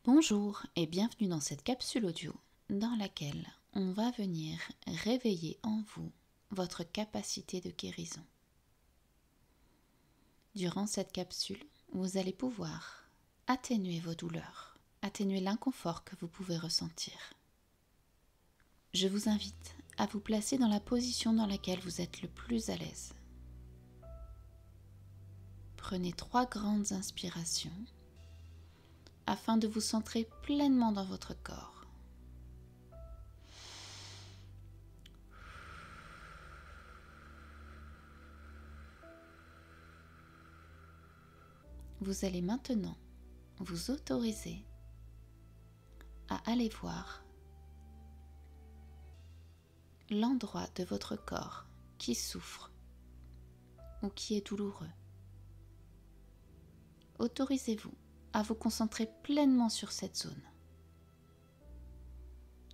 Bonjour et bienvenue dans cette capsule audio dans laquelle on va venir réveiller en vous votre capacité de guérison. Durant cette capsule, vous allez pouvoir atténuer vos douleurs, atténuer l'inconfort que vous pouvez ressentir. Je vous invite à vous placer dans la position dans laquelle vous êtes le plus à l'aise. Prenez 3 grandes inspirations afin de vous centrer pleinement dans votre corps. Vous allez maintenant vous autoriser à aller voir l'endroit de votre corps qui souffre ou qui est douloureux. Autorisez-vous à vous concentrer pleinement sur cette zone.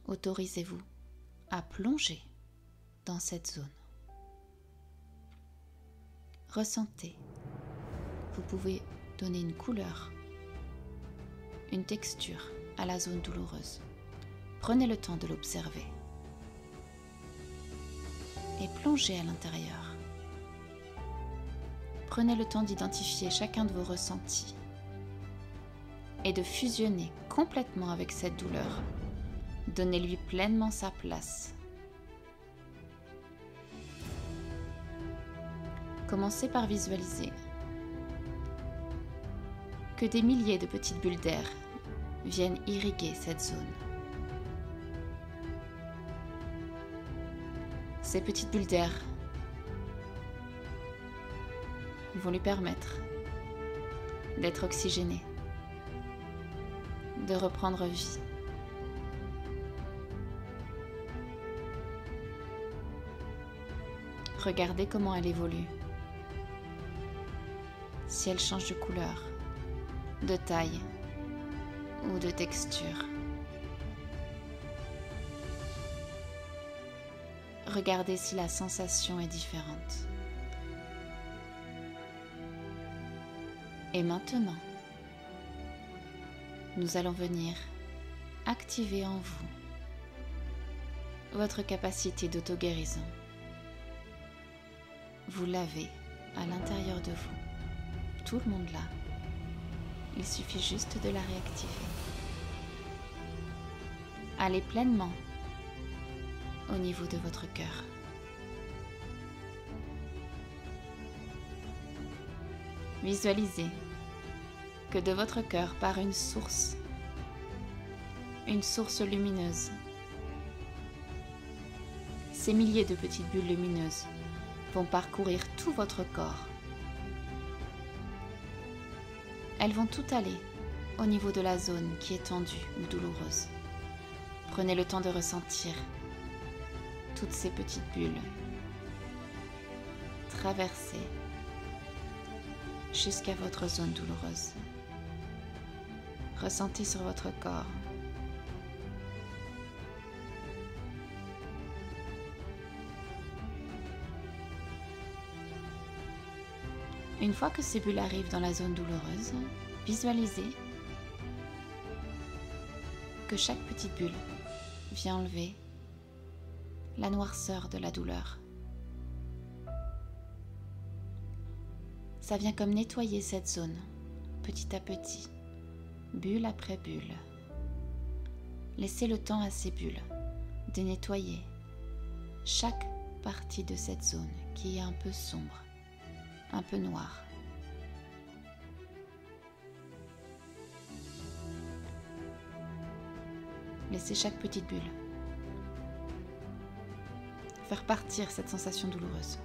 Autorisez-vous à plonger dans cette zone. Ressentez. Vous pouvez donner une couleur, une texture à la zone douloureuse. Prenez le temps de l'observer et plongez à l'intérieur. Prenez le temps d'identifier chacun de vos ressentis et de fusionner complètement avec cette douleur. Donnez-lui pleinement sa place. Commencez par visualiser que des milliers de petites bulles d'air viennent irriguer cette zone. Ces petites bulles d'air vont lui permettre d'être oxygénée, de reprendre vie. Regardez comment elle évolue. Si elle change de couleur, de taille ou de texture. Regardez si la sensation est différente. Et maintenant, nous allons venir activer en vous votre capacité d'auto-guérison. Vous l'avez à l'intérieur de vous. Tout le monde l'a. Il suffit juste de la réactiver. Allez pleinement au niveau de votre cœur. Visualisez que de votre cœur part une source lumineuse. Ces milliers de petites bulles lumineuses vont parcourir tout votre corps. Elles vont toutes aller au niveau de la zone qui est tendue ou douloureuse. Prenez le temps de ressentir toutes ces petites bulles traverser jusqu'à votre zone douloureuse. Ressentez sur votre corps. Une fois que ces bulles arrivent dans la zone douloureuse, visualisez que chaque petite bulle vient enlever la noirceur de la douleur. Ça vient comme nettoyer cette zone, petit à petit, bulle après bulle. Laissez le temps à ces bulles de nettoyer chaque partie de cette zone qui est un peu sombre, un peu noire. Laissez chaque petite bulle faire partir cette sensation douloureuse.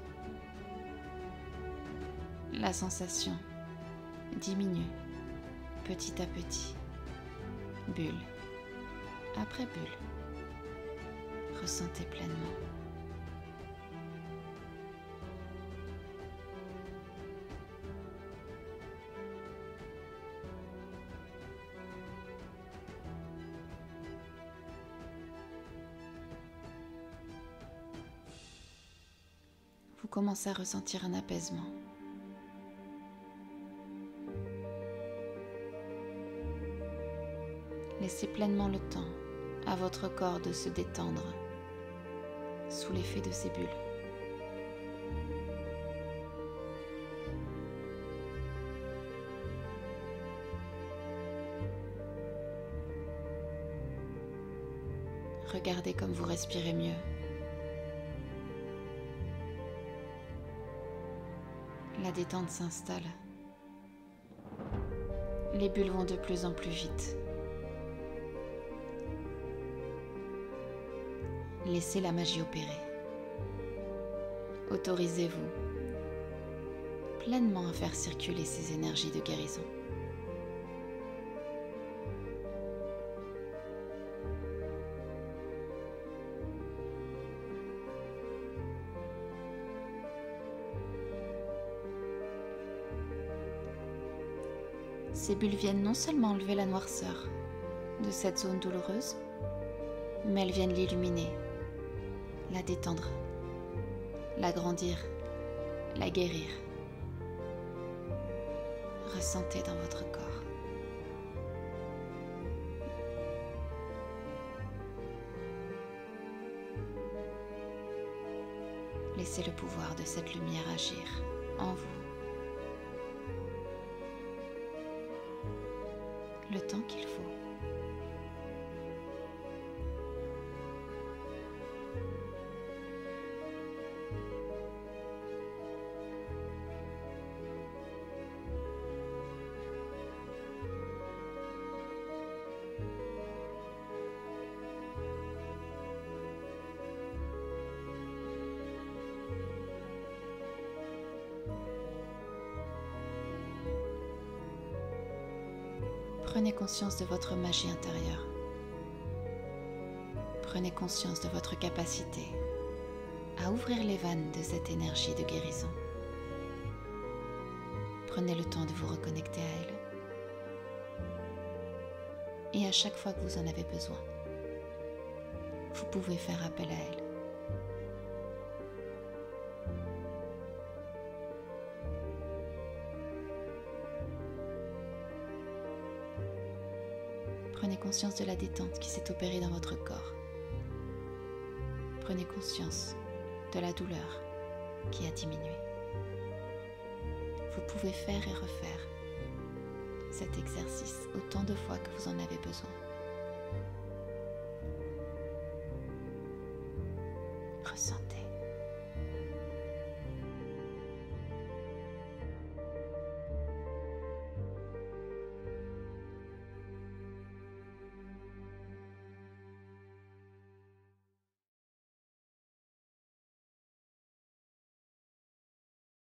La sensation diminue petit à petit, bulle après bulle. Ressentez pleinement. Vous commencez à ressentir un apaisement. Laissez pleinement le temps à votre corps de se détendre sous l'effet de ces bulles. Regardez comme vous respirez mieux. La détente s'installe. Les bulles vont de plus en plus vite. Laissez la magie opérer. Autorisez-vous pleinement à faire circuler ces énergies de guérison. Ces bulles viennent non seulement enlever la noirceur de cette zone douloureuse, mais elles viennent l'illuminer, la détendre, l'agrandir, la guérir. Ressentez dans votre corps. Laissez le pouvoir de cette lumière agir en vous. Le temps qu'il faut. Prenez conscience de votre magie intérieure. Prenez conscience de votre capacité à ouvrir les vannes de cette énergie de guérison. Prenez le temps de vous reconnecter à elle. Et à chaque fois que vous en avez besoin, vous pouvez faire appel à elle. Prenez conscience de la détente qui s'est opérée dans votre corps. Prenez conscience de la douleur qui a diminué. Vous pouvez faire et refaire cet exercice autant de fois que vous en avez besoin.